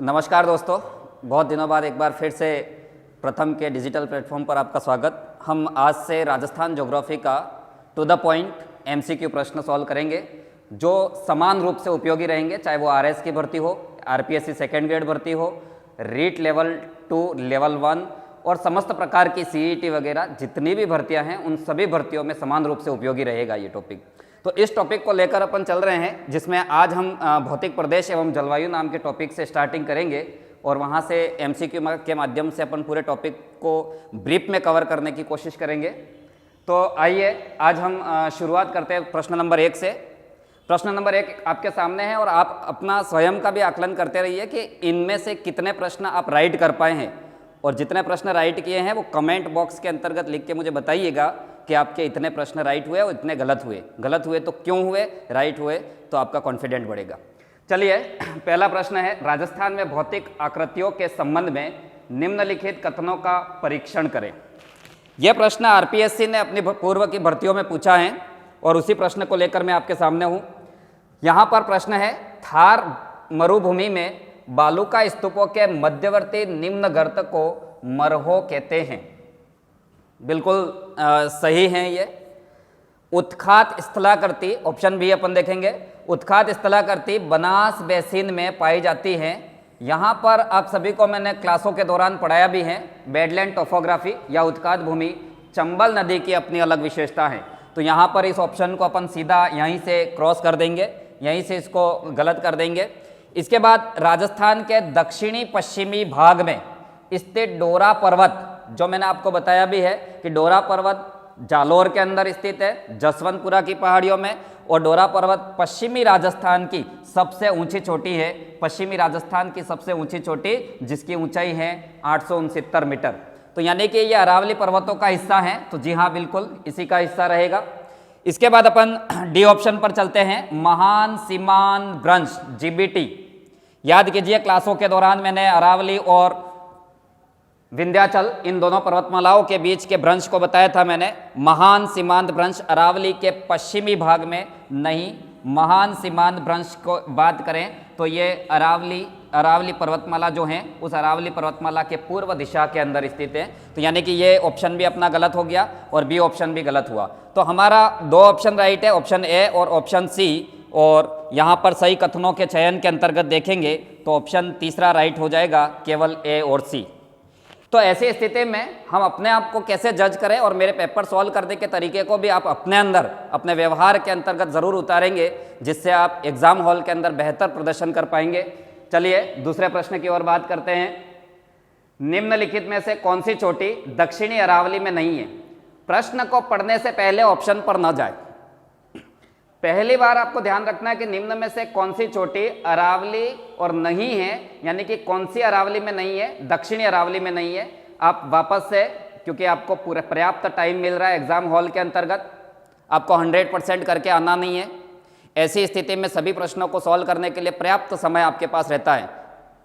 नमस्कार दोस्तों, बहुत दिनों बाद एक बार फिर से प्रथम के डिजिटल प्लेटफॉर्म पर आपका स्वागत। हम आज से राजस्थान ज्योग्राफी का टू द पॉइंट एमसीक्यू प्रश्न सॉल्व करेंगे जो समान रूप से उपयोगी रहेंगे, चाहे वो आरएस की भर्ती हो, आरपीएससी सेकेंड ग्रेड भर्ती हो, रीट लेवल 2, लेवल 1 और समस्त प्रकार की सीईटी वगैरह जितनी भी भर्तियां हैं उन सभी भर्तियों में समान रूप से उपयोगी रहेगा ये टॉपिक। तो इस टॉपिक को लेकर अपन चल रहे हैं, जिसमें आज हम भौतिक प्रदेश एवं जलवायु नाम के टॉपिक से स्टार्टिंग करेंगे और वहाँ से एमसीक्यू के माध्यम से अपन पूरे टॉपिक को ब्रीफ में कवर करने की कोशिश करेंगे। तो आइए आज हम शुरुआत करते हैं प्रश्न नंबर 1 से। प्रश्न नंबर 1 आपके सामने है और आप अपना स्वयं का भी आकलन करते रहिए कि इनमें से कितने प्रश्न आप राइट कर पाए हैं, और जितने प्रश्न राइट किए हैं वो कमेंट बॉक्स के अंतर्गत लिख के मुझे बताइएगा कि आपके इतने प्रश्न राइट हुए और इतने गलत हुए। गलत हुए तो क्यों हुए, राइट हुए तो आपका कॉन्फिडेंट बढ़ेगा। चलिए, पहला प्रश्न है, राजस्थान में भौतिक आकृतियों के संबंध में निम्नलिखित कथनों का परीक्षण करें। यह प्रश्न आरपीएससी ने अपनी पूर्व की भर्तियों में पूछा है और उसी प्रश्न को लेकर मैं आपके सामने हूँ। यहाँ पर प्रश्न है, थार मरुभूमि में बालूका स्तूपों के मध्यवर्ती निम्न गर्त को मरहो कहते हैं। बिल्कुल सही है ये। उत्खात स्थलाकृति, ऑप्शन बी अपन देखेंगे, उत्खात स्थलाकृति बनास बेसिन में पाई जाती है। यहाँ पर आप सभी को मैंने क्लासों के दौरान पढ़ाया भी है, बेडलैंड टोपोग्राफी या उत्खात भूमि चंबल नदी की अपनी अलग विशेषता है। तो यहाँ पर इस ऑप्शन को अपन सीधा यहीं से क्रॉस कर देंगे, यहीं से इसको गलत कर देंगे। इसके बाद राजस्थान के दक्षिणी पश्चिमी भाग में स्थित डोरा पर्वत, जो मैंने आपको बताया भी है कि डोरा पर्वत जालोर के अंदर स्थित है, जसवंतपुरा की पहाड़ियों में, और डोरा पर्वत पश्चिमी राजस्थान की सबसे ऊंची चोटी है। पश्चिमी राजस्थान की सबसे ऊंची चोटी जिसकी ऊंचाई है 869 मीटर। तो यानी कि ये अरावली पर्वतों का हिस्सा है। तो जी हाँ, बिल्कुल इसी का हिस्सा रहेगा। इसके बाद अपन डी ऑप्शन पर चलते हैं, महान सीमान भ्रंश जीबीटी। याद कीजिए, क्लासों के दौरान मैंने अरावली और विंध्याचल इन दोनों पर्वतमालाओं के बीच के भ्रंश को बताया था मैंने। महान सीमांत भ्रंश अरावली के पश्चिमी भाग में नहीं, महान सीमांत भ्रंश को बात करें तो ये अरावली पर्वतमाला जो है उस अरावली पर्वतमाला के पूर्व दिशा के अंदर स्थित है। तो यानी कि ये ऑप्शन भी अपना गलत हो गया और बी ऑप्शन भी गलत हुआ। तो हमारा 2 ऑप्शन राइट है, ऑप्शन ए और ऑप्शन सी। और यहाँ पर सही कथनों के चयन के अंतर्गत देखेंगे तो ऑप्शन तीसरा राइट हो जाएगा, केवल ए और सी। तो ऐसी स्थिति में हम अपने आप को कैसे जज करें, और मेरे पेपर सॉल्व करने के तरीके को भी आप अपने अंदर अपने व्यवहार के अंतर्गत ज़रूर उतारेंगे, जिससे आप एग्जाम हॉल के अंदर बेहतर प्रदर्शन कर पाएंगे। चलिए दूसरे प्रश्न की ओर बात करते हैं। निम्नलिखित में से कौन सी चोटी दक्षिणी अरावली में नहीं है? प्रश्न को पढ़ने से पहले ऑप्शन पर न जाए। पहली बार आपको ध्यान रखना है कि निम्न में से कौन सी चोटी अरावली और नहीं है, यानी कि कौन सी अरावली में नहीं है, दक्षिणी अरावली में नहीं है। आप वापस से, क्योंकि आपको पूरा पर्याप्त टाइम मिल रहा है एग्जाम हॉल के अंतर्गत, आपको 100% करके आना नहीं है। ऐसी स्थिति में सभी प्रश्नों को सॉल्व करने के लिए पर्याप्त समय आपके पास रहता है।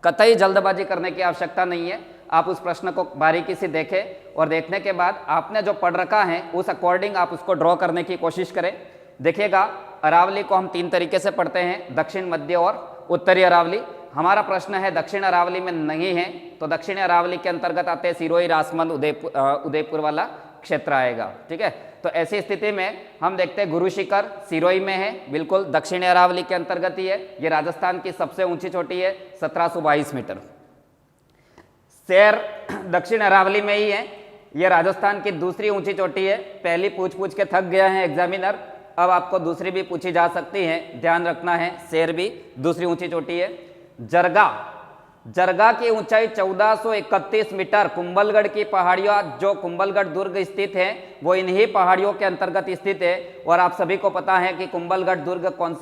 कतई जल्दबाजी करने की आवश्यकता नहीं है। आप उस प्रश्न को बारीकी से देखें और देखने के बाद आपने जो पढ़ रखा है उस अकॉर्डिंग आप उसको ड्रॉ करने की कोशिश करें। देखिएगा, अरावली को हम 3 तरीके से पढ़ते हैं, दक्षिण, मध्य और उत्तरी अरावली। हमारा प्रश्न है दक्षिण अरावली में नहीं है, तो दक्षिण अरावली के अंतर्गत आते हैं सिरोही, राजसमंद, उदयपुर वाला क्षेत्र आएगा। ठीक है, तो ऐसी स्थिति में हम देखते हैं गुरु शिखर सिरोही में है, बिल्कुल दक्षिण अरावली के अंतर्गत ही है। ये राजस्थान की सबसे ऊंची चोटी है, 1722 मीटर। शेर दक्षिण अरावली में ही है, ये राजस्थान की दूसरी ऊंची चोटी है। पहली पूछ के थक गया है एग्जामिनर, अब आपको दूसरी भी पूछी जा सकती है, ध्यान रखना है। शेर भी दूसरी ऊंची चोटी है। जरगा की ऊंचाई 1431 मीटर। कुंभलगढ़ की पहाड़ियां, जो कुंभलगढ़ दुर्ग स्थित है वो इन्हीं पहाड़ियों के अंतर्गत स्थित है। और आप सभी को पता है कि कुंभलगढ़ दुर्ग कौन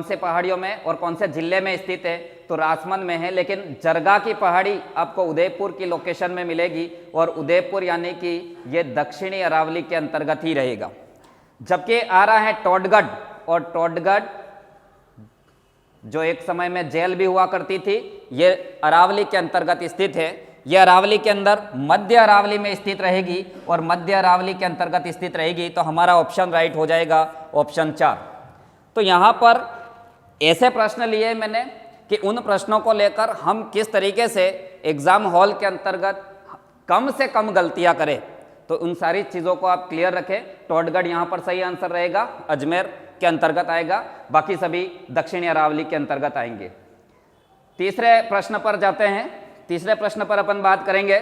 से पहाड़ियों में और कौन से जिले में स्थित है, तो राजसमंद में है। लेकिन जरगा की पहाड़ी आपको उदयपुर की लोकेशन में मिलेगी, और उदयपुर यानी कि ये दक्षिणी अरावली के अंतर्गत ही रहेगा। जबकि आ रहा है टोडगढ़, और टोडगढ़ जो एक समय में जेल भी हुआ करती थी, ये अरावली के अंतर्गत स्थित है। ये अरावली के अंदर मध्य अरावली में स्थित रहेगी और मध्य अरावली के अंतर्गत स्थित रहेगी। तो हमारा ऑप्शन राइट हो जाएगा, ऑप्शन 4। तो यहाँ पर ऐसे प्रश्न लिए मैंने कि उन प्रश्नों को लेकर हम किस तरीके से एग्जाम हॉल के अंतर्गत कम से कम गलतियां करें। तो उन सारी चीज़ों को आप क्लियर रखें। टोडगढ़ यहाँ पर सही आंसर रहेगा, अजमेर के अंतर्गत आएगा, बाकी सभी दक्षिणी अरावली के अंतर्गत आएंगे। तीसरे प्रश्न पर जाते हैं। तीसरे प्रश्न पर अपन बात करेंगे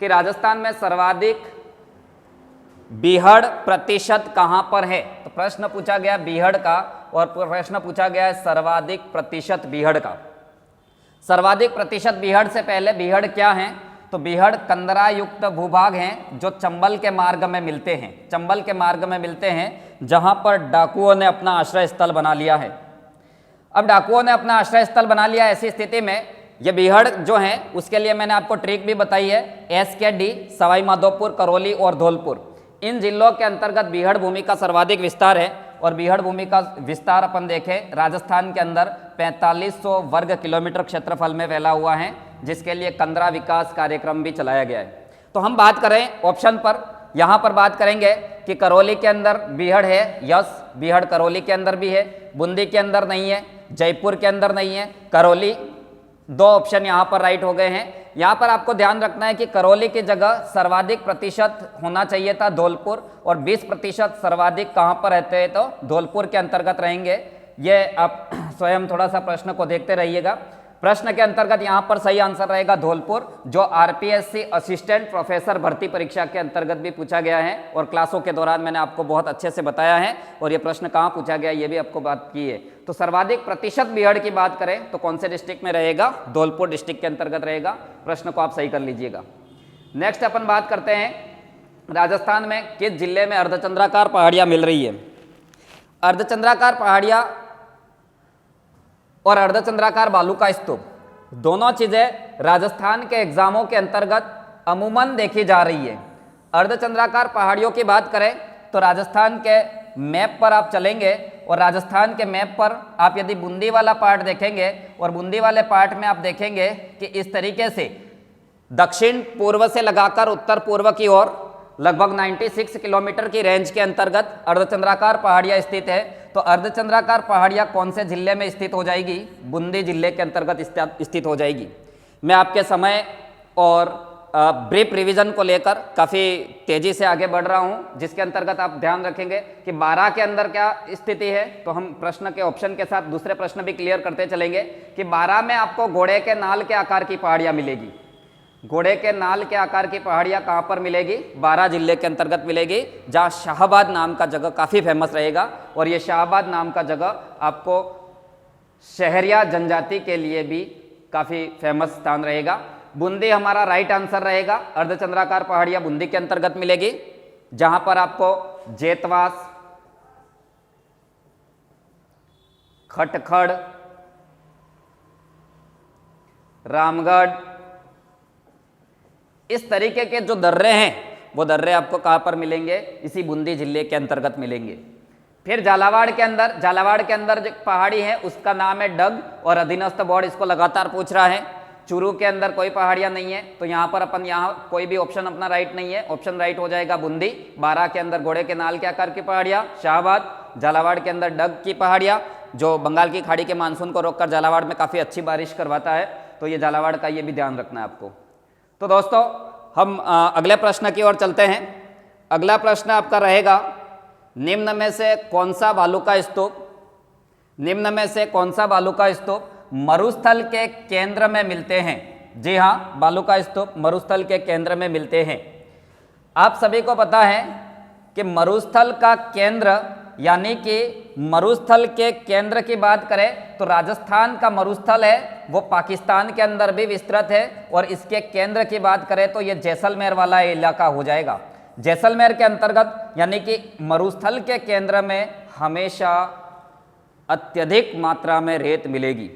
कि राजस्थान में सर्वाधिक बीहड़ प्रतिशत कहां पर है। तो प्रश्न पूछा गया बीहड़ का और प्रश्न पूछा गया है सर्वाधिक प्रतिशत बीहड़ का। सर्वाधिक प्रतिशत बीहड़ से पहले बीहड़ क्या है? तो बीहड़ कंदरा युक्त भूभाग हैं जो चंबल के मार्ग में मिलते हैं, चंबल के मार्ग में मिलते हैं, जहां पर डाकुओं ने अपना आश्रय स्थल बना लिया है। अब डाकुओं ने अपना आश्रय स्थल बना लिया, ऐसी स्थिति में ये बीहड़ जो है उसके लिए मैंने आपको ट्रिक भी बताई है। SKD, सवाई माधोपुर, करौली और धौलपुर, इन जिलों के अंतर्गत बीहड़ भूमि का सर्वाधिक विस्तार है। और बीहड़ भूमि का विस्तार अपन देखें राजस्थान के अंदर 4500 वर्ग किलोमीटर क्षेत्रफल में फैला हुआ है, जिसके लिए कंदरा विकास कार्यक्रम भी चलाया गया है। तो हम बात करें ऑप्शन पर, यहाँ पर बात करेंगे कि करौली के अंदर बीहड़ है, यस बीहड़ करौली के अंदर भी है, बूंदी के अंदर नहीं है, जयपुर के अंदर नहीं है, करौली। दो ऑप्शन यहाँ पर राइट हो गए हैं। यहाँ पर आपको ध्यान रखना है कि करौली की जगह सर्वाधिक प्रतिशत होना चाहिए था धौलपुर, और 20% सर्वाधिक कहाँ पर रहते हैं तो धौलपुर के अंतर्गत रहेंगे। ये आप स्वयं थोड़ा सा प्रश्न को देखते रहिएगा। प्रश्न के अंतर्गत यहाँ पर सही आंसर रहेगा धौलपुर, जो RPSC असिस्टेंट प्रोफेसर भर्ती परीक्षा के अंतर्गत भी पूछा गया है और क्लासों के दौरान मैंने आपको बहुत अच्छे से बताया है। और ये प्रश्न कहाँ पूछा गया ये भी आपको बात की है। तो सर्वाधिक प्रतिशत बीहड़ की बात करें तो कौन से डिस्ट्रिक्ट में रहेगा? धौलपुर डिस्ट्रिक्ट के अंतर्गत रहेगा। प्रश्न को आप सही कर लीजिएगा। नेक्स्ट अपन बात करते हैं राजस्थान में किस जिले में अर्धचंद्राकार पहाड़ियाँ मिल रही है। अर्धचंद्राकार पहाड़ियाँ और अर्धचंद्राकार बालू का स्तूप, दोनों चीजें राजस्थान के एग्जामों के अंतर्गत अमूमन देखी जा रही है। अर्धचंद्राकार पहाड़ियों की बात करें तो राजस्थान के मैप पर आप चलेंगे और राजस्थान के मैप पर आप यदि बूंदी वाला पार्ट देखेंगे और बूंदी वाले पार्ट में आप देखेंगे कि इस तरीके से दक्षिण पूर्व से लगाकर उत्तर पूर्व की ओर लगभग 96 किलोमीटर की रेंज के अंतर्गत अर्धचंद्राकार पहाड़ियाँ स्थित है। तो अर्धचंद्राकार पहाड़ियाँ कौन से जिले में स्थित हो जाएगी? बूंदी जिले के अंतर्गत स्थित हो जाएगी। मैं आपके समय और ब्रीफ रिवीजन को लेकर काफ़ी तेज़ी से आगे बढ़ रहा हूं, जिसके अंतर्गत आप ध्यान रखेंगे कि 12 के अंदर क्या स्थिति है। तो हम प्रश्न के ऑप्शन के साथ दूसरे प्रश्न भी क्लियर करते चलेंगे कि 12 में आपको घोड़े के नाल के आकार की पहाड़ियाँ मिलेगी। घोड़े के नाल के आकार की पहाड़ियाँ कहाँ पर मिलेगी? 12 जिले के अंतर्गत मिलेगी, जहाँ शाहबाद नाम का जगह काफ़ी फेमस रहेगा। और ये शाहबाद नाम का जगह आपको शहरिया जनजाति के लिए भी काफ़ी फेमस स्थान रहेगा। बूंदी हमारा राइट आंसर रहेगा। अर्धचंद्राकार पहाड़ियाँ बूंदी के अंतर्गत मिलेगी, जहाँ पर आपको जेतवास, खटखड़, रामगढ़, इस तरीके के जो दर्रे हैं वो दर्रे आपको कहाँ पर मिलेंगे? इसी बूंदी जिले के अंतर्गत मिलेंगे। फिर झालावाड़ के अंदर जो पहाड़ी है उसका नाम है डग, और अधीनस्थ बोर्ड इसको लगातार पूछ रहा है। चूरू के अंदर कोई पहाड़ियाँ नहीं है, तो यहाँ पर अपन कोई भी ऑप्शन अपना राइट नहीं है। ऑप्शन राइट हो जाएगा बूंदी। 12 के अंदर घोड़े के नाल के आकार की पहाड़ियाँ शाहबाद, झालावाड़ के अंदर डग की पहाड़ियाँ जो बंगाल की खाड़ी के मानसून को रोककर झालावाड़ में काफ़ी अच्छी बारिश करवाता है। तो ये झालावाड़ का ये भी ध्यान रखना है आपको। तो दोस्तों हम अगले प्रश्न की ओर चलते हैं। अगला प्रश्न आपका रहेगा, निम्न में से कौन सा बालू का स्तूप मरुस्थल के केंद्र में मिलते हैं? जी हाँ, बालू का स्तूप मरुस्थल के केंद्र में मिलते हैं। आप सभी को पता है कि मरुस्थल का केंद्र, यानी कि मरुस्थल के केंद्र की बात करें तो राजस्थान का मरुस्थल है वो पाकिस्तान के अंदर भी विस्तृत है, और इसके केंद्र की बात करें तो ये जैसलमेर वाला इलाका हो जाएगा। जैसलमेर के अंतर्गत यानी कि मरुस्थल के केंद्र में हमेशा अत्यधिक मात्रा में रेत मिलेगी।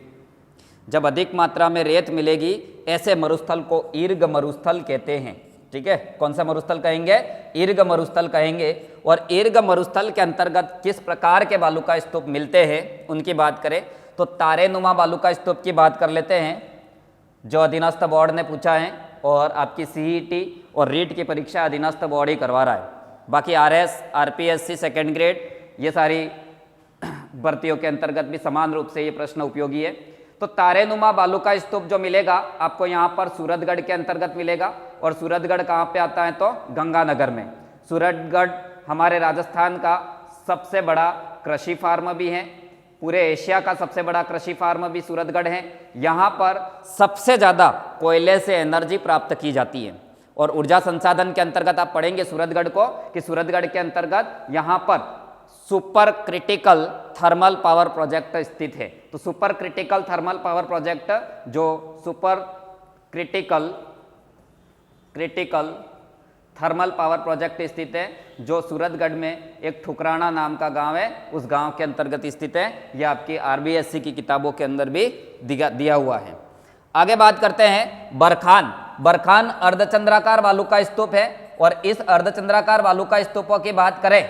जब अधिक मात्रा में रेत मिलेगी ऐसे मरुस्थल को ईर्ग मरुस्थल कहते हैं। ठीक है, कौन सा मरुस्थल कहेंगे? ईर्ग मरुस्थल कहेंगे। और ईर्ग मरुस्थल के अंतर्गत किस प्रकार के बालू का स्तूप मिलते हैं उनकी बात करें तो तारेनुमा बालू का स्तूप की बात कर लेते हैं, जो अधीनस्थ बोर्ड ने पूछा है, और आपकी CET और रीट की परीक्षा अधीनस्थ बोर्ड ही करवा रहा है। बाकी RS, RPSC सेकेंड ग्रेड ये सारी भर्तियों के अंतर्गत भी समान रूप से ये प्रश्न उपयोगी है। तो तारेनुमा बालू का स्तूप जो मिलेगा आपको यहाँ पर सूरतगढ़ के अंतर्गत मिलेगा। और सूरतगढ़ कहाँ पे आता है? तो गंगानगर में। सूरतगढ़ हमारे राजस्थान का सबसे बड़ा कृषि फार्म भी है, पूरे एशिया का सबसे बड़ा कृषि फार्म भी सूरतगढ़ है। यहाँ पर सबसे ज़्यादा कोयले से एनर्जी प्राप्त की जाती है। और ऊर्जा संसाधन के अंतर्गत आप पढ़ेंगे सूरतगढ़ को कि सूरतगढ़ के अंतर्गत यहाँ पर super critical thermal power project स्थित है। तो super critical thermal power project जो super critical thermal power project स्थित है, जो सूरतगढ़ में एक ठुकराना नाम का गांव है, उस गांव के अंतर्गत स्थित है। यह आपकी आरबीएससी की किताबों के अंदर भी दिया हुआ है। आगे बात करते हैं बरखान। बरखान अर्धचंद्राकार बालू का स्तूप है। और इस अर्धचंद्राकार बालू का स्तूपों की बात करें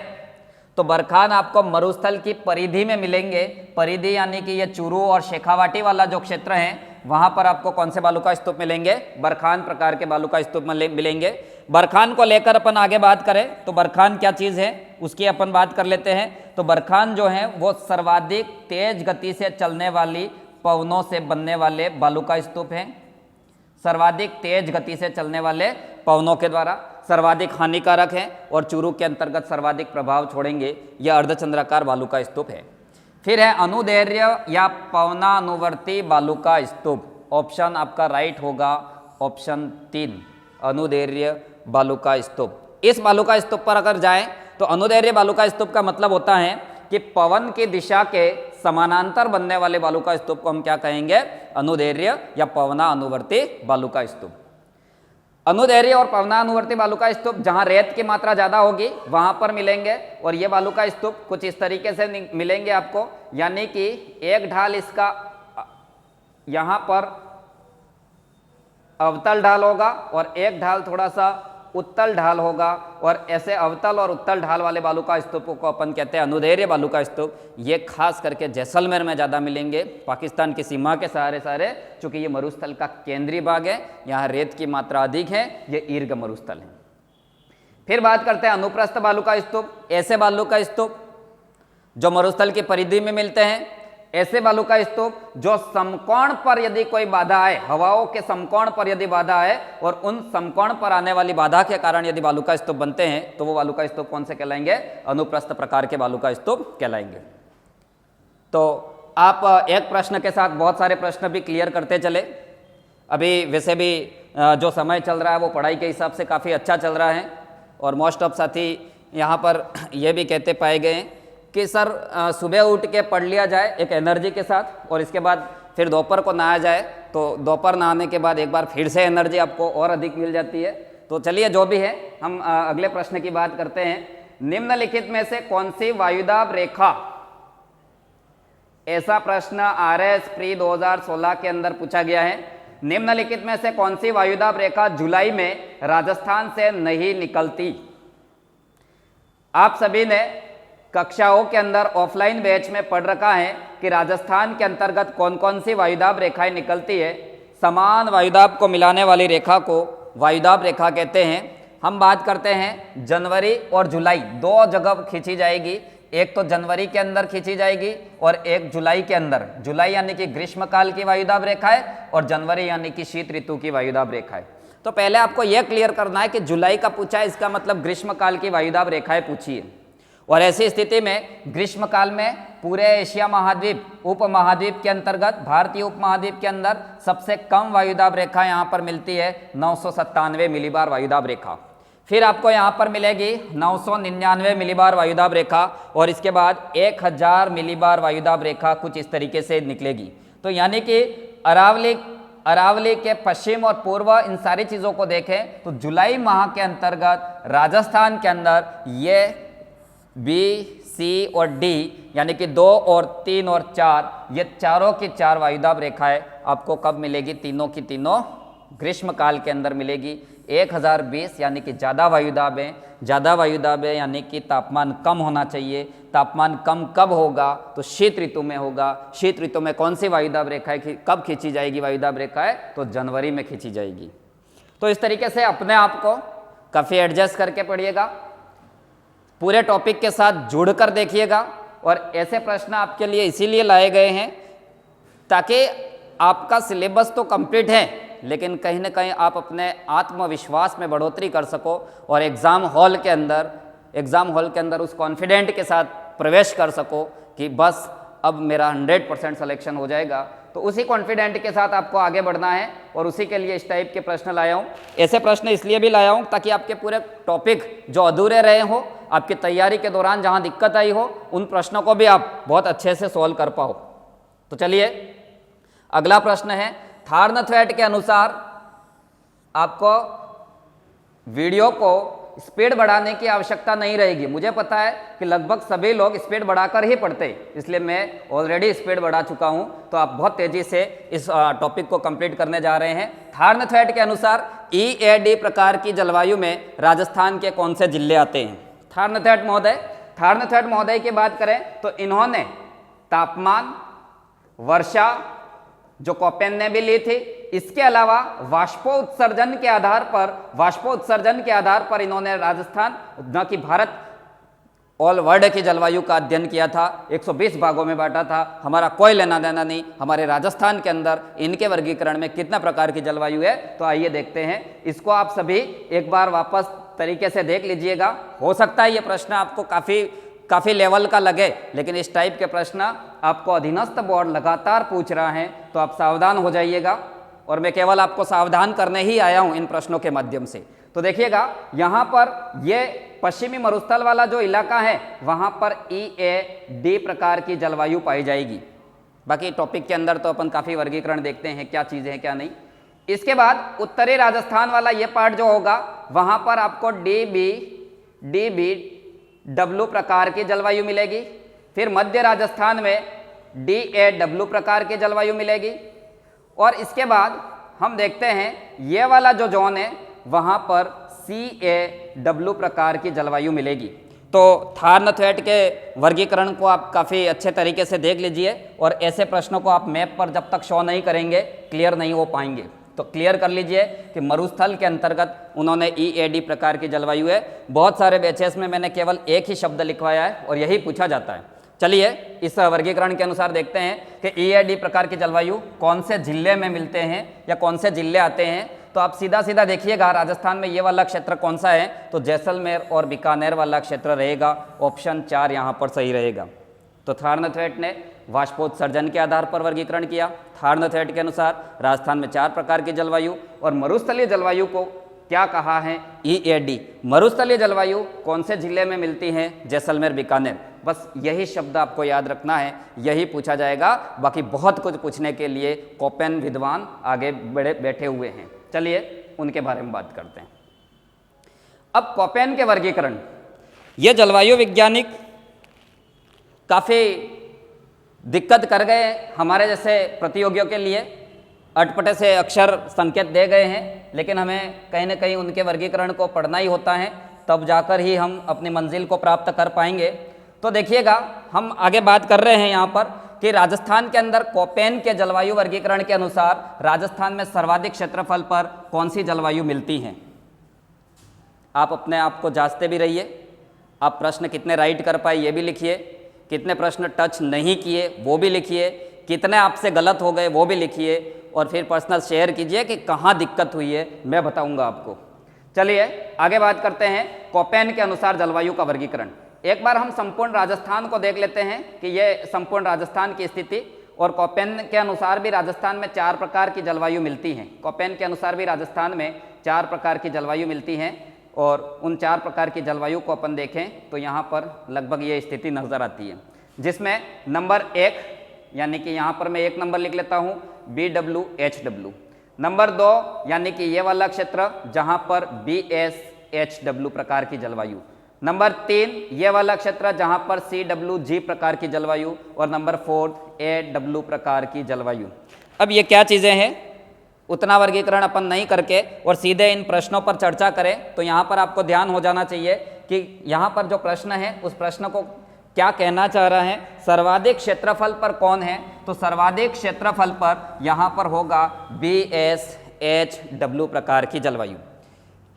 तो बरखान आपको मरुस्थल की परिधि में मिलेंगे। परिधि यानी कि ये चूरू और शेखावाटी वाला जो क्षेत्र है, वहां पर आपको कौन से बालू का स्तूप मिलेंगे? बरखान प्रकार के बालू का स्तूप मिलेंगे। बरखान को लेकर अपन आगे बात करें तो बरखान क्या चीज़ है उसकी अपन बात कर लेते हैं। तो बरखान जो है वो सर्वाधिक तेज गति से चलने वाली पवनों से बनने वाले बालू का स्तूप है। सर्वाधिक तेज गति से चलने वाले पवनों के द्वारा सर्वाधिक हानिकारक है और चूरू के अंतर्गत सर्वाधिक प्रभाव छोड़ेंगे। यह अर्धचंद्राकार बालू का स्तूप है। फिर है अनुदैर्घ्य या पवनानुवर्ती बालू का स्तूप। ऑप्शन आपका राइट होगा ऑप्शन 3, अनुदैर्घ्य बालू का स्तूप। इस बालू का स्तूप पर अगर जाएं तो अनुदैर्घ्य बालू का स्तूप का मतलब होता है कि पवन की दिशा के समानांतर बनने वाले बालू का स्तूप को हम क्या कहेंगे? अनुदैर्घ्य या पवनानुवर्ती बालू का स्तूप। अनुदैर्घ्य और पवनानुवर्ती बालू का स्तूप जहां रेत की मात्रा ज्यादा होगी वहां पर मिलेंगे। और ये बालू का स्तूप कुछ इस तरीके से मिलेंगे आपको, यानी कि एक ढाल इसका यहां पर अवतल ढाल होगा और एक ढाल थोड़ा सा उत्तल ढाल होगा। और ऐसे अवतल और उत्तल ढाल वाले बालू का स्तूपों को अपन कहते हैं अनुदैर्घ्य बालू का स्तूप। ये खास करके जैसलमेर में ज़्यादा मिलेंगे, पाकिस्तान की सीमा के सारे चूँकि ये मरुस्थल का केंद्रीय भाग है, यहाँ रेत की मात्रा अधिक है, ये ईर्ग मरुस्थल है। फिर बात करते हैं अनुप्रस्थ बालू का स्तूप। ऐसे बालू का स्तूप जो मरुस्थल की परिधि में मिलते हैं। ऐसे बालू का स्तूप जो समकोण पर यदि कोई बाधा आए, हवाओं के समकोण पर यदि बाधा आए और उन समकोण पर आने वाली बाधा के कारण यदि बालू का स्तूप बनते हैं तो वो बालू का स्तूप कौन से कहलाएंगे? अनुप्रस्थ प्रकार के बालू का स्तूप कहलाएंगे। तो आप एक प्रश्न के साथ बहुत सारे प्रश्न भी क्लियर करते चले। अभी वैसे भी जो समय चल रहा है वो पढ़ाई के हिसाब से काफ़ी अच्छा चल रहा है। और मोस्ट ऑफ साथी यहाँ पर यह भी कहते पाए गए हैं कि सर सुबह उठ के पढ़ लिया जाए एक एनर्जी के साथ और इसके बाद फिर दोपहर को नहाया जाए, तो दोपहर नहाने के बाद एक बार फिर से एनर्जी आपको और अधिक मिल जाती है। तो चलिए जो भी है हम अगले प्रश्न की बात करते हैं। निम्नलिखित में से कौन सी वायुदाब रेखा, ऐसा प्रश्न आरएस प्री 2016 के अंदर पूछा गया है। निम्नलिखित में से कौन सी वायुदाब रेखा जुलाई में राजस्थान से नहीं निकलती? आप सभी ने कक्षाओं के अंदर ऑफलाइन बैच में पढ़ रखा है कि राजस्थान के अंतर्गत कौन कौन सी वायुदाब रेखाएं निकलती है। समान वायुदाब को मिलाने वाली रेखा को वायुदाब रेखा कहते हैं। हम बात करते हैं जनवरी और जुलाई, दो जगह खींची जाएगी। एक तो जनवरी के अंदर खींची जाएगी और एक जुलाई के अंदर। जुलाई यानी कि ग्रीष्मकाल की वायुदाब रेखा है और जनवरी यानी कि शीत ऋतु की वायुदाब रेखा है। तो पहले आपको यह क्लियर करना है कि जुलाई का पूछा है, इसका मतलब ग्रीष्मकाल की वायुदाब रेखाएं पूछी है। और ऐसी स्थिति में ग्रीष्मकाल में पूरे एशिया महाद्वीप उपमहाद्वीप के अंतर्गत भारतीय उपमहाद्वीप के अंदर सबसे कम वायुदाब रेखा यहाँ पर मिलती है 997 मिलीबार वायुदाब रेखा। फिर आपको यहाँ पर मिलेगी 999 मिलीबार वायुदाब रेखा और इसके बाद 1000 मिलीबार वायुदाब रेखा कुछ इस तरीके से निकलेगी। तो यानी कि अरावली के पश्चिम और पूर्व इन सारी चीज़ों को देखें तो जुलाई माह के अंतर्गत राजस्थान के अंदर ये बी, सी और डी यानी कि 2 और 3 और 4 ये चारों की चार वायुदाब रेखाएं आपको कब मिलेगी? तीनों की तीनों ग्रीष्मकाल के अंदर मिलेगी। 1020 यानी कि ज़्यादा वायुदाब है। ज़्यादा वायुदाब है यानी कि तापमान कम होना चाहिए। तापमान कम कब होगा? तो शीत ऋतु में होगा। शीत ऋतु में कौन सी वायुदाब रेखाएं कब खींची जाएगी? वायुदाब रेखाएं तो जनवरी में खींची जाएगी। तो इस तरीके से अपने आप को काफ़ी एडजस्ट करके पढ़िएगा, पूरे टॉपिक के साथ जुड़कर देखिएगा। और ऐसे प्रश्न आपके लिए इसीलिए लाए गए हैं ताकि आपका सिलेबस तो कंप्लीट है, लेकिन कहीं ना कहीं आप अपने आत्मविश्वास में बढ़ोतरी कर सको और एग्ज़ाम हॉल के अंदर उस कॉन्फिडेंट के साथ प्रवेश कर सको कि बस अब मेरा 100% सिलेक्शन हो जाएगा। तो उसी कॉन्फिडेंट के साथ आपको आगे बढ़ना है और उसी के लिए इस टाइप के प्रश्न लाया हूँ। ऐसे प्रश्न इसलिए भी लाया हूँ ताकि आपके पूरे टॉपिक जो अधूरे रहे हो, आपकी तैयारी के दौरान जहाँ दिक्कत आई हो, उन प्रश्नों को भी आप बहुत अच्छे से सॉल्व कर पाओ। तो चलिए अगला प्रश्न है, थार्नथवेट के अनुसार आपको वीडियो को स्पीड बढ़ाने की आवश्यकता नहीं रहेगी। मुझे पता है कि लगभग सभी लोग स्पीड बढ़ाकर ही पढ़ते हैं, इसलिए मैं ऑलरेडी स्पीड बढ़ा चुका हूं, तो आप बहुत तेजी से इस टॉपिक को कंप्लीट करने जा रहे हैं। थार्नथवेट के अनुसार EAD प्रकार की जलवायु में राजस्थान के कौन से जिले आते हैं? थार्नथवेट महोदय की बात करें तो इन्होंने तापमान, वर्षा जो कोपेन ने भी ली थी, इसके अलावा वाष्पोत्सर्जन के आधार पर इन्होंने राजस्थान न कि भारत ऑल वर्ल्ड की जलवायु का अध्ययन किया था। 120 भागों में बांटा था। हमारा कोई लेना देना नहीं, हमारे राजस्थान के अंदर इनके वर्गीकरण में कितना प्रकार की जलवायु है। तो आइए देखते हैं, इसको आप सभी एक बार वापस तरीके से देख लीजिएगा। हो सकता है ये प्रश्न आपको काफ़ी लेवल का लगे, लेकिन इस टाइप के प्रश्न आपको अधीनस्थ बोर्ड लगातार पूछ रहा है, तो आप सावधान हो जाइएगा। और मैं केवल आपको सावधान करने ही आया हूं इन प्रश्नों के माध्यम से। तो देखिएगा, यहाँ पर ये पश्चिमी मरुस्थल वाला जो इलाका है, वहाँ पर EAD प्रकार की जलवायु पाई जाएगी। बाकी टॉपिक के अंदर तो अपन काफ़ी वर्गीकरण देखते हैं, क्या चीज़ें हैं क्या नहीं। इसके बाद उत्तरी राजस्थान वाला ये पार्ट जो होगा, वहाँ पर आपको DBW प्रकार की जलवायु मिलेगी। फिर मध्य राजस्थान में DAW प्रकार की जलवायु मिलेगी। और इसके बाद हम देखते हैं ये वाला जो जोन है, वहाँ पर CAW प्रकार की जलवायु मिलेगी। तो थार्नथवेट के वर्गीकरण को आप काफ़ी अच्छे तरीके से देख लीजिए, और ऐसे प्रश्नों को आप मैप पर जब तक शो नहीं करेंगे क्लियर नहीं हो पाएंगे। तो क्लियर कर लीजिए कि मरुस्थल के अंतर्गत उन्होंने EAD प्रकार की जलवायु है। बहुत सारे बैचेस में मैंने केवल एक ही शब्द लिखवाया है और यही पूछा जाता है। चलिए इस वर्गीकरण के अनुसार देखते हैं कि EAD प्रकार की जलवायु कौन से जिले में मिलते हैं या कौन से जिले आते हैं। तो आप सीधा सीधा देखिएगा, राजस्थान में ये वाला क्षेत्र कौन सा है, तो जैसलमेर और बीकानेर वाला क्षेत्र रहेगा। ऑप्शन 4 यहाँ पर सही रहेगा। तो थार्नथवेट ने वाष्पोत्सर्जन के आधार पर वर्गीकरण किया। थार्नथवेट के अनुसार राजस्थान में 4 प्रकार की जलवायु, और मरुस्थलीय जलवायु को क्या कहा है? EAD। मरुस्थलीय जलवायु कौन से जिले में मिलती है? जैसलमेर, बीकानेर। बस यही शब्द आपको याद रखना है, यही पूछा जाएगा। बाकी बहुत कुछ पूछने के लिए कोपेन विद्वान आगे बैठे हुए हैं। चलिए उनके बारे में बात करते हैं। अब कोपेन के वर्गीकरण, ये जलवायु वैज्ञानिक काफ़ी दिक्कत कर गए हमारे जैसे प्रतियोगियों के लिए। अटपटे से अक्षर संकेत दे गए हैं, लेकिन हमें कहीं ना कहीं उनके वर्गीकरण को पढ़ना ही होता है, तब जाकर ही हम अपनी मंजिल को प्राप्त कर पाएंगे। तो देखिएगा, हम आगे बात कर रहे हैं यहाँ पर कि राजस्थान के अंदर कोपेन के जलवायु वर्गीकरण के अनुसार राजस्थान में सर्वाधिक क्षेत्रफल पर कौन सी जलवायु मिलती है। आप अपने आप को जांचते भी रहिए। आप प्रश्न कितने राइट कर पाए ये भी लिखिए, कितने प्रश्न टच नहीं किए वो भी लिखिए, कितने आपसे गलत हो गए वो भी लिखिए, और फिर पर्सनल शेयर कीजिए कि कहाँ दिक्कत हुई है, मैं बताऊंगा आपको। चलिए आगे बात करते हैं कोपेन के अनुसार जलवायु का वर्गीकरण। एक बार हम संपूर्ण राजस्थान को देख लेते हैं कि ये संपूर्ण राजस्थान की स्थिति, और कोपेन के अनुसार भी राजस्थान में 4 प्रकार की जलवायु मिलती हैं। कोपेन के अनुसार भी राजस्थान में 4 प्रकार की जलवायु मिलती हैं, और उन 4 प्रकार की जलवायु को अपन देखें तो यहाँ पर लगभग ये स्थिति नज़र आती है, जिसमें नंबर 1, यानी कि यहाँ पर मैं 1 नंबर लिख लेता हूँ, BWHW। नंबर 2 यानी कि ये वाला क्षेत्र जहाँ पर BSHW प्रकार की जलवायु। नंबर 3 ये वाला क्षेत्र जहाँ पर CWG प्रकार की जलवायु, और नंबर 4 AW प्रकार की जलवायु। अब ये क्या चीज़ें हैं, उतना वर्गीकरण अपन नहीं करके और सीधे इन प्रश्नों पर चर्चा करें। तो यहाँ पर आपको ध्यान हो जाना चाहिए कि यहाँ पर जो प्रश्न है उस प्रश्न को क्या कहना चाह रहा है। सर्वाधिक क्षेत्रफल पर कौन है, तो सर्वाधिक क्षेत्रफल पर यहाँ पर होगा BSHW प्रकार की जलवायु।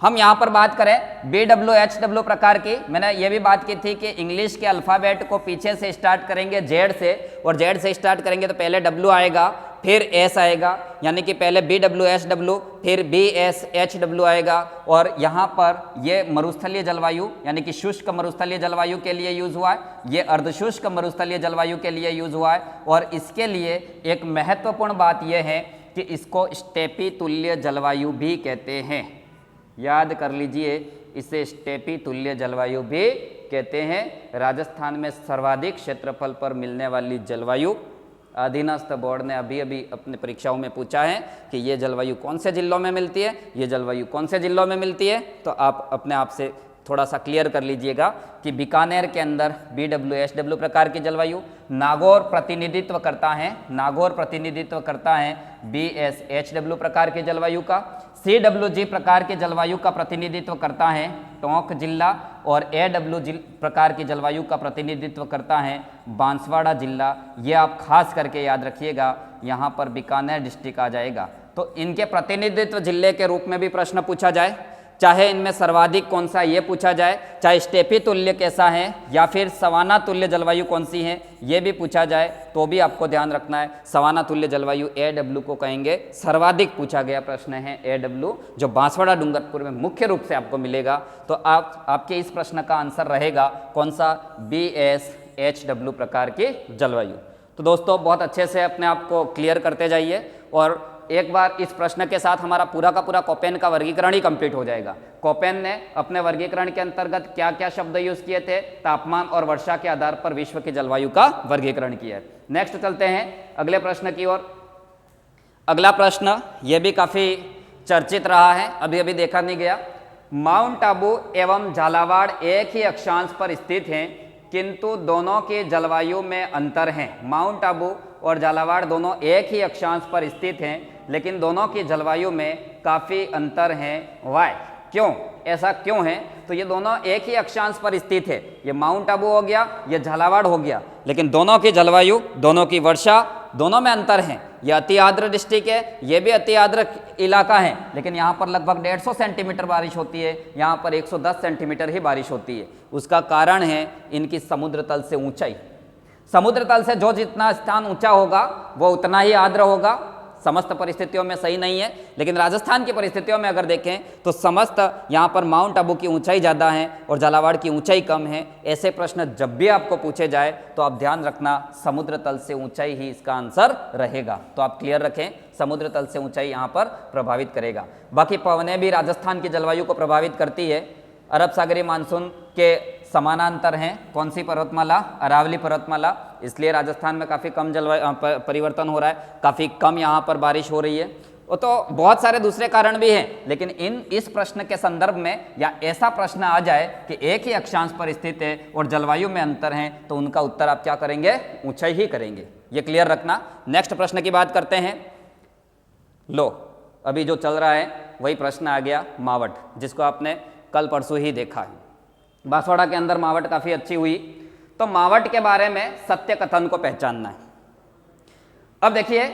हम यहाँ पर बात करें BWHW प्रकार की, मैंने ये भी बात की थी कि इंग्लिश के अल्फ़ाबेट को पीछे से स्टार्ट करेंगे Z से, और Z से स्टार्ट करेंगे तो पहले W आएगा, फिर एस आएगा, यानी कि पहले BWSW फिर BSHW आएगा, और यहाँ पर ये मरुस्थलीय जलवायु यानी कि शुष्क मरुस्थलीय जलवायु के लिए यूज हुआ है, ये अर्धशुष्क मरुस्थलीय जलवायु के लिए यूज हुआ है। और इसके लिए एक महत्वपूर्ण बात यह है कि इसको स्टेपी तुल्य जलवायु भी कहते हैं, याद कर लीजिए, इसे स्टेपी तुल्य जलवायु भी कहते हैं। राजस्थान में सर्वाधिक क्षेत्रफल पर मिलने वाली जलवायु, अधीनस्थ बोर्ड ने अभी अभी अपने परीक्षाओं में पूछा है कि ये जलवायु कौन से जिलों में मिलती है, ये जलवायु कौन से जिलों में मिलती है, तो आप अपने आप से थोड़ा सा क्लियर कर लीजिएगा कि बीकानेर के अंदर BWSW प्रकार की जलवायु, नागौर प्रतिनिधित्व करता है, नागौर प्रतिनिधित्व करता है BSHW प्रकार की जलवायु का, CWG प्रकार की जलवायु का प्रतिनिधित्व करता है टोंक जिला, और AW प्रकार की जलवायु का प्रतिनिधित्व करता है बांसवाड़ा जिला। ये आप खास करके याद रखिएगा, यहाँ पर बीकानेर डिस्ट्रिक्ट आ जाएगा। तो इनके प्रतिनिधित्व जिले के रूप में भी प्रश्न पूछा जाए, चाहे इनमें सर्वाधिक कौन सा ये पूछा जाए, चाहे स्टेपी तुल्य कैसा है, या फिर सवाना तुल्य जलवायु कौन सी है ये भी पूछा जाए, तो भी आपको ध्यान रखना है सवाना तुल्य जलवायु AW को कहेंगे। सर्वाधिक पूछा गया प्रश्न है AW, जो बांसवाड़ा डूंगरपुर में मुख्य रूप से आपको मिलेगा। तो आपके इस प्रश्न का आंसर रहेगा कौन सा, BSHW प्रकार की जलवायु। तो दोस्तों बहुत अच्छे से अपने आप को क्लियर करते जाइए, और एक बार इस प्रश्न के साथ हमारा पूरा का पूरा कोपेन का वर्गीकरण ही कंप्लीट हो जाएगा। कोपेन ने अपने वर्गीकरण के अंतर्गत क्या क्या शब्द यूज किए थे, तापमान और वर्षा के आधार पर विश्व की जलवायु का वर्गीकरण किया है। नेक्स्ट चलते हैं अगले प्रश्न की ओर। अगला प्रश्न ये भी काफी चर्चित रहा है, अभी अभी देखा नहीं गया। माउंट आबू एवं झालावाड़ एक ही अक्षांश पर स्थित हैं, किंतु दोनों की जलवायु में अंतर है। माउंट आबू और झालावाड़ दोनों एक ही अक्षांश पर स्थित हैं, लेकिन दोनों की जलवायु में काफ़ी अंतर है। वाई, क्यों, ऐसा क्यों है? तो ये दोनों एक ही अक्षांश पर स्थित है, ये माउंट आबू हो गया, ये झालावाड़ हो गया, लेकिन दोनों की जलवायु, दोनों की वर्षा, दोनों में अंतर है। ये अति आर्द्र डिस्ट्रिक्ट है, ये भी अति आर्द्र इलाका है, लेकिन यहाँ पर लगभग 150 सेंटीमीटर बारिश होती है, यहाँ पर 110 सेंटीमीटर ही बारिश होती है। उसका कारण है इनकी समुद्र तल से ऊंचाई। समुद्र तल से जो जितना स्थान ऊंचा होगा वो उतना ही आर्द्र होगा। समस्त परिस्थितियों में सही नहीं है, लेकिन राजस्थान की परिस्थितियों में अगर देखें तो समस्त यहाँ पर माउंट आबू की ऊंचाई ज़्यादा है और झालावाड़ की ऊंचाई कम है। ऐसे प्रश्न जब भी आपको पूछे जाए तो आप ध्यान रखना समुद्र तल से ऊंचाई ही इसका आंसर रहेगा। तो आप क्लियर रखें, समुद्र तल से ऊंचाई यहाँ पर प्रभावित करेगा। बाकी पवनें भी राजस्थान की जलवायु को प्रभावित करती है। अरब सागरीय मानसून के समानांतर हैं कौन सी पर्वतमाला, अरावली पर्वतमाला, इसलिए राजस्थान में काफ़ी कम जलवायु परिवर्तन हो रहा है, काफ़ी कम यहाँ पर बारिश हो रही है। वो तो बहुत सारे दूसरे कारण भी हैं, लेकिन इस प्रश्न के संदर्भ में या ऐसा प्रश्न आ जाए कि एक ही अक्षांश पर स्थित है और जलवायु में अंतर है, तो उनका उत्तर आप क्या करेंगे, ऊंचाई ही करेंगे। ये क्लियर रखना। नेक्स्ट प्रश्न की बात करते हैं। लो, अभी जो चल रहा है वही प्रश्न आ गया, मावट, जिसको आपने कल परसों ही देखा है। बांसवाड़ा के अंदर मावट काफ़ी अच्छी हुई, तो मावट के बारे में सत्य कथन को पहचानना है। अब देखिए,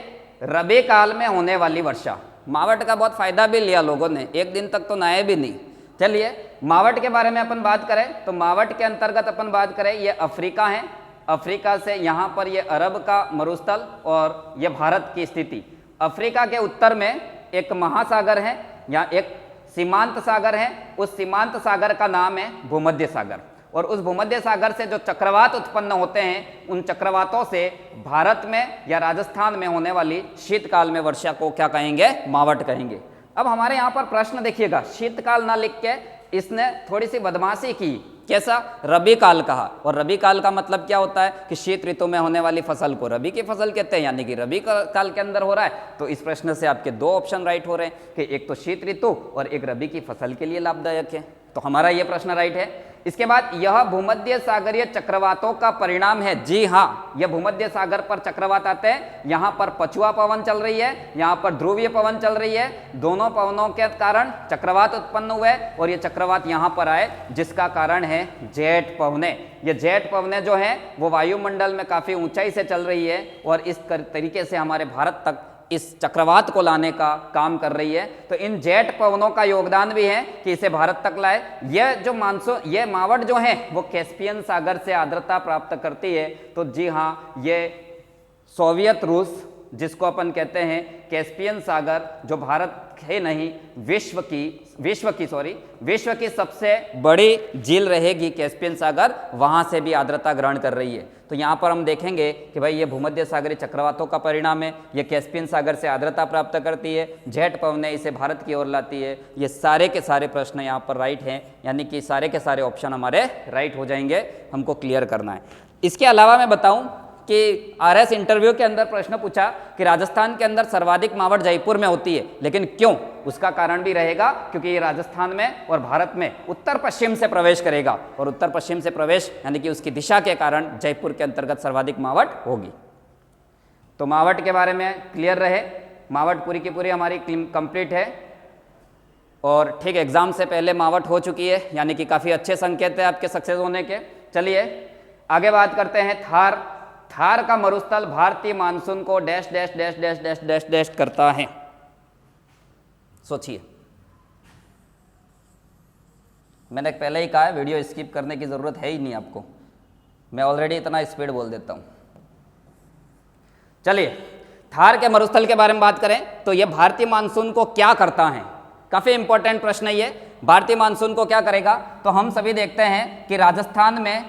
रबी काल में होने वाली वर्षा, मावट का बहुत फायदा भी लिया लोगों ने, एक दिन तक तो नहाए भी नहीं। चलिए मावट के बारे में अपन बात करें तो मावट के अंतर्गत अपन बात करें, ये अफ्रीका है, अफ्रीका से यहाँ पर ये अरब का मरुस्थल और ये भारत की स्थिति। अफ्रीका के उत्तर में एक महासागर है या एक सीमांत सागर है, उस सीमांत सागर का नाम है भूमध्य सागर, और उस भूमध्य सागर से जो चक्रवात उत्पन्न होते हैं, उन चक्रवातों से भारत में या राजस्थान में होने वाली शीतकाल में वर्षा को क्या कहेंगे, मावट कहेंगे। अब हमारे यहाँ पर प्रश्न देखिएगा, शीतकाल ना लिख के इसने थोड़ी सी बदमाशी की, कैसा, रबी काल कहा, और रबी काल का मतलब क्या होता है कि शीत ऋतु में होने वाली फसल को रबी की फसल कहते हैं, यानी कि रबी काल के अंदर हो रहा है। तो इस प्रश्न से आपके दो ऑप्शन राइट हो रहे हैं कि एक तो शीत ऋतु और एक रबी की फसल के लिए लाभदायक है, तो हमारा ये प्रश्न राइट है। इसके बाद यह भूमध्य सागरीय चक्रवातों का परिणाम है। जी हाँ, यह भूमध्य सागर पर चक्रवात आते हैं, यहाँ पर पछुआ पवन चल रही है, यहाँ पर ध्रुवीय पवन चल रही है, दोनों पवनों के कारण चक्रवात उत्पन्न हुए और ये चक्रवात यहाँ पर आए, जिसका कारण है जेट पवने। ये जेट पवने जो है वो वायुमंडल में काफी ऊंचाई से चल रही है और इस तरीके से हमारे भारत तक इस चक्रवात को लाने का काम कर रही है। तो इन जेट पवनों का योगदान भी है कि इसे भारत तक लाए। यह जो मानसून, ये मावट जो है वो कैस्पियन सागर से आर्द्रता प्राप्त करती है। तो जी हाँ, ये सोवियत रूस जिसको अपन कहते हैं कैस्पियन सागर, जो भारत है नहीं विश्व की सबसे बड़ी झील रहेगी कैस्पियन सागर, वहां से भी आर्द्रता ग्रहण कर रही है। तो यहाँ पर हम देखेंगे कि भाई ये भूमध्य सागरीय चक्रवातों का परिणाम है, ये कैस्पियन सागर से आर्द्रता प्राप्त करती है, जेट पवनें इसे भारत की ओर लाती है। ये सारे के सारे प्रश्न यहाँ पर राइट हैं, यानी कि सारे के सारे ऑप्शन हमारे राइट हो जाएंगे, हमको क्लियर करना है। इसके अलावा मैं बताऊं कि आरएस इंटरव्यू के अंदर प्रश्न पूछा कि राजस्थान के अंदर सर्वाधिक मावट जयपुर में होती है, लेकिन क्यों? उसका कारण भी रहेगा क्योंकि ये राजस्थान में और भारत में उत्तर पश्चिम से प्रवेश करेगा, और उत्तर पश्चिम से प्रवेश यानी कि उसकी दिशा के कारण जयपुर के अंतर्गत सर्वाधिक मावट होगी। तो मावट के बारे में क्लियर रहे, मावट पूरी की पूरी हमारी कंप्लीट है, और ठीक एग्जाम से पहले मावट हो चुकी है, यानी कि काफ़ी अच्छे संकेत है आपके सक्सेस होने के। चलिए आगे बात करते हैं। थार का मरुस्थल भारतीय मानसून को dash dash dash dash dash dash dash करता है। सोचिए, मैंने पहले ही कहा है वीडियो स्किप करने की जरूरत है ही नहीं आपको, मैं ऑलरेडी इतना स्पीड बोल देता हूं। चलिए थार के मरुस्थल के बारे में बात करें तो यह भारतीय मानसून को क्या करता है, काफी इंपॉर्टेंट प्रश्न है ये। भारतीय मानसून को क्या करेगा? तो हम सभी देखते हैं कि राजस्थान में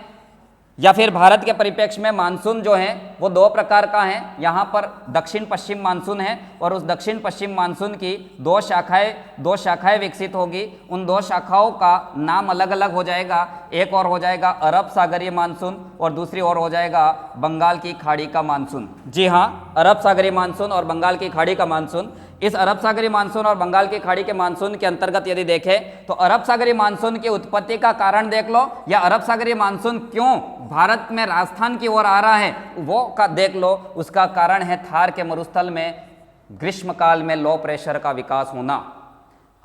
या फिर भारत के परिप्रेक्ष्य में मानसून जो है वो दो प्रकार का है। यहाँ पर दक्षिण पश्चिम मानसून है, और उस दक्षिण पश्चिम मानसून की दो शाखाएं विकसित होगी। उन दो शाखाओं का नाम अलग अलग हो जाएगा, एक और हो जाएगा अरब सागरीय मानसून और दूसरी और हो जाएगा बंगाल की खाड़ी का मानसून। जी हाँ, अरब सागरीय मानसून और बंगाल की खाड़ी का मानसून। इस अरब सागरीय मानसून और बंगाल की खाड़ी के मानसून के अंतर्गत यदि देखें तो अरब सागरीय मानसून की उत्पत्ति का कारण देख लो, या अरब सागरीय मानसून क्यों भारत में राजस्थान की ओर आ रहा है वो का देख लो। उसका कारण है थार के मरुस्थल में ग्रीष्मकाल में लो प्रेशर का विकास होना।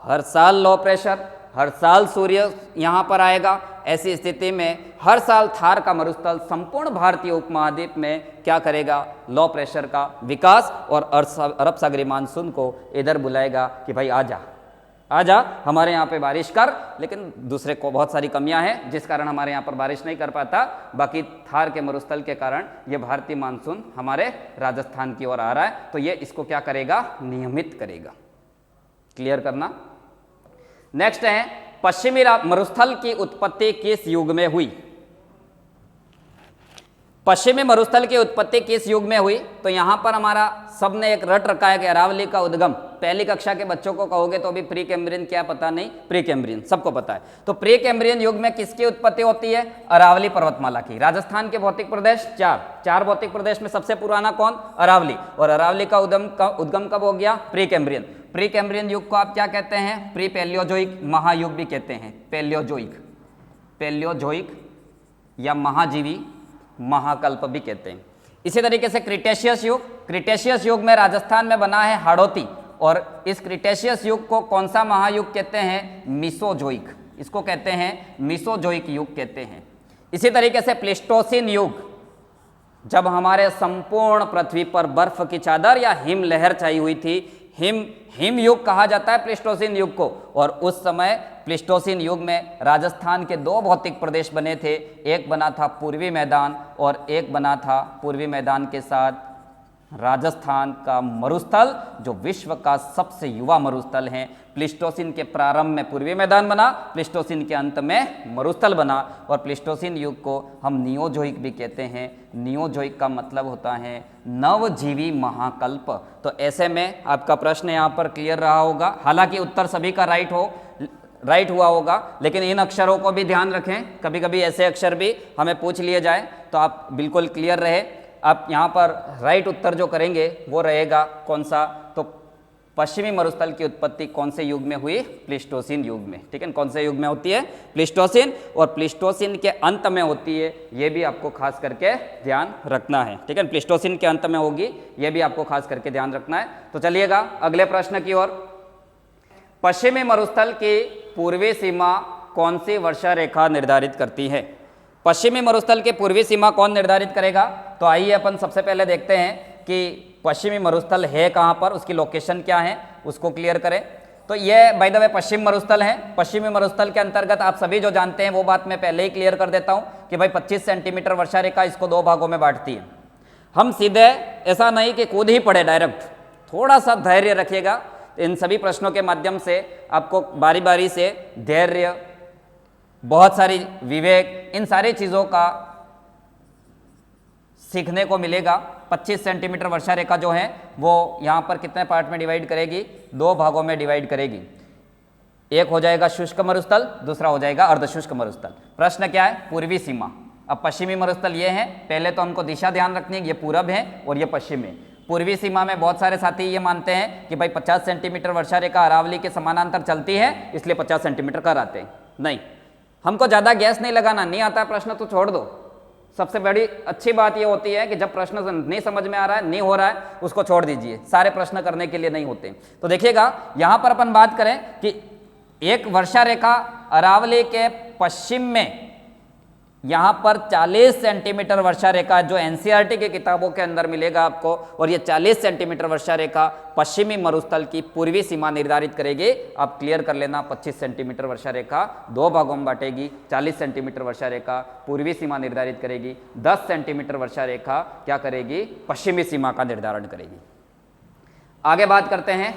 हर साल लो प्रेशर, हर साल सूर्य यहाँ पर आएगा। ऐसी स्थिति में हर साल थार का मरुस्थल संपूर्ण भारतीय उपमहाद्वीप में क्या करेगा? लो प्रेशर का विकास, और अरब सागरीय मानसून को इधर बुलाएगा कि भाई आजा हमारे यहाँ पे बारिश कर। लेकिन दूसरे को बहुत सारी कमियां हैं जिस कारण हमारे यहाँ पर बारिश नहीं कर पाता। बाकी थार के मरुस्थल के कारण ये भारतीय मानसून हमारे राजस्थान की ओर आ रहा है, तो ये इसको क्या करेगा? नियमित करेगा। क्लियर करना। नेक्स्ट है पश्चिमी मरुस्थल की उत्पत्ति किस युग में हुई? पश्चिमी मरुस्थल की उत्पत्ति किस युग में हुई? तो यहां पर हमारा सबने एक रट रखा है कि अरावली का उद्गम। पहली कक्षा के बच्चों को कहोगे तो अभी प्री कैम्ब्रियन क्या पता नहीं, प्री कैम्ब्रियन सबको पता है। तो प्री कैम्ब्रियन युग में किसकी उत्पत्ति होती है? अरावली पर्वतमाला की। राजस्थान के भौतिक प्रदेश चार भौतिक प्रदेश में सबसे पुराना कौन? अरावली। और अरावली का उद्गम कब हो गया? Pre Cambrian. प्री कैम्ब्रियन युग को आप क्या कहते हैं? प्री पैलियोजोइक महायुग भी कहते हैं। पैलियोजोइक या महाजीवी महाकल्प भी कहते हैं। इसी तरीके से क्रिटेशियस युग में राजस्थान में बना है हाड़ौती, और इस क्रिटेशियस युग को कौन सा महायुग कहते हैं? मीसोजोइक। इसको कहते हैं मीसोजोइक युग कहते हैं। इसी तरीके से प्लेस्टोसिन युग, जब हमारे संपूर्ण पृथ्वी पर बर्फ की चादर या हिमलहर छाई हुई थी, हिम युग कहा जाता है प्लेस्टोसिन युग को। और उस समय प्लेस्टोसिन युग में राजस्थान के दो भौतिक प्रदेश बने थे। एक बना था पूर्वी मैदान और एक बना था पूर्वी मैदान के साथ राजस्थान का मरुस्थल, जो विश्व का सबसे युवा मरुस्थल है। प्लेस्टोसिन के प्रारंभ में पूर्वी मैदान बना, प्लेस्टोसिन के अंत में मरुस्थल बना। और प्लेस्टोसिन युग को हम नियोजोइक भी कहते हैं। नियोजोइक का मतलब होता है नवजीवी महाकल्प। तो ऐसे में आपका प्रश्न यहाँ पर क्लियर रहा होगा। हालांकि उत्तर सभी का राइट हुआ होगा, लेकिन इन अक्षरों को भी ध्यान रखें। कभी कभी ऐसे अक्षर भी हमें पूछ लिए जाए तो आप बिल्कुल क्लियर रहे। आप यहाँ पर राइट उत्तर जो करेंगे वो रहेगा कौन सा? तो पश्चिमी मरुस्थल की उत्पत्ति कौन से युग में हुई? प्लेस्टोसिन युग में। ठीक है, कौन से युग में होती है? प्लेस्टोसिन, और प्लेस्टोसिन के अंत में होती है। ये भी आपको खास करके ध्यान रखना है। ठीक है, प्लेस्टोसिन के अंत में होगी, ये भी आपको खास करके ध्यान रखना है। तो चलिएगा अगले प्रश्न की ओर। पश्चिमी मरुस्थल की पूर्वी सीमा कौन सी वर्षा रेखा निर्धारित करती है? पश्चिमी मरुस्थल की पूर्वी सीमा कौन निर्धारित करेगा? तो आइए अपन सबसे पहले देखते हैं कि पश्चिमी मरुस्थल है कहाँ पर, उसकी लोकेशन क्या है, उसको क्लियर करें। तो ये बाय द वे पश्चिम मरुस्थल है। पश्चिमी मरुस्थल के अंतर्गत आप सभी जो जानते हैं वो बात मैं पहले ही क्लियर कर देता हूँ कि भाई 25 सेंटीमीटर वर्षा रेखा इसको दो भागों में बांटती है। हम सीधे ऐसा नहीं कि कूद ही पड़े डायरेक्ट, थोड़ा सा धैर्य रखिएगा। इन सभी प्रश्नों के माध्यम से आपको बारी बारी से धैर्य, बहुत सारी विवेक, इन सारी चीज़ों का सीखने को मिलेगा। 25 सेंटीमीटर वर्षा रेखा जो है वो यहाँ पर कितने पार्ट में डिवाइड करेगी? 2 भागों में डिवाइड करेगी। एक हो जाएगा शुष्क मरुस्थल, दूसरा हो जाएगा अर्धशुष्क मरुस्थल। प्रश्न क्या है? पूर्वी सीमा। अब पश्चिमी मरुस्थल ये है, पहले तो हमको दिशा ध्यान रखनी है, ये पूरब है और ये पश्चिम है। पूर्वी सीमा में बहुत सारे साथी ये मानते हैं कि भाई 50 सेंटीमीटर वर्षा रेखा अरावली के समानांतर चलती है, इसलिए 50 सेंटीमीटर कर आते हैं। नहीं, हमको ज़्यादा गैस नहीं लगाना, नहीं आता प्रश्न तो छोड़ दो। सबसे बड़ी अच्छी बात ये होती है कि जब प्रश्न नहीं समझ में आ रहा है, नहीं हो रहा है, उसको छोड़ दीजिए। सारे प्रश्न करने के लिए नहीं होते। तो देखिएगा यहाँ पर अपन बात करें कि एक वर्षा रेखा अरावली के पश्चिम में यहाँ पर 40 सेंटीमीटर वर्षा रेखा जो एनसीईआरटी की किताबों के अंदर मिलेगा आपको, और ये 40 सेंटीमीटर वर्षा रेखा पश्चिमी मरुस्थल की पूर्वी सीमा निर्धारित करेगी। आप क्लियर कर लेना, 25 सेंटीमीटर वर्षा रेखा 2 भागों में बांटेगी। 40 सेंटीमीटर वर्षा रेखा पूर्वी सीमा निर्धारित करेगी, 10 सेंटीमीटर वर्षा रेखा क्या करेगी? पश्चिमी सीमा का निर्धारण करेगी। आगे बात करते हैं।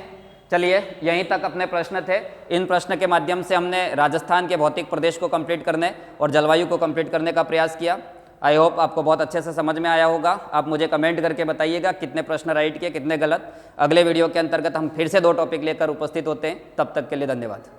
चलिए, यहीं तक अपने प्रश्न थे। इन प्रश्न के माध्यम से हमने राजस्थान के भौतिक प्रदेश को कंप्लीट करने और जलवायु को कंप्लीट करने का प्रयास किया। आई होप आपको बहुत अच्छे से समझ में आया होगा। आप मुझे कमेंट करके बताइएगा कितने प्रश्न राइट किए, कितने गलत। अगले वीडियो के अंतर्गत हम फिर से 2 टॉपिक लेकर उपस्थित होते हैं। तब तक के लिए धन्यवाद।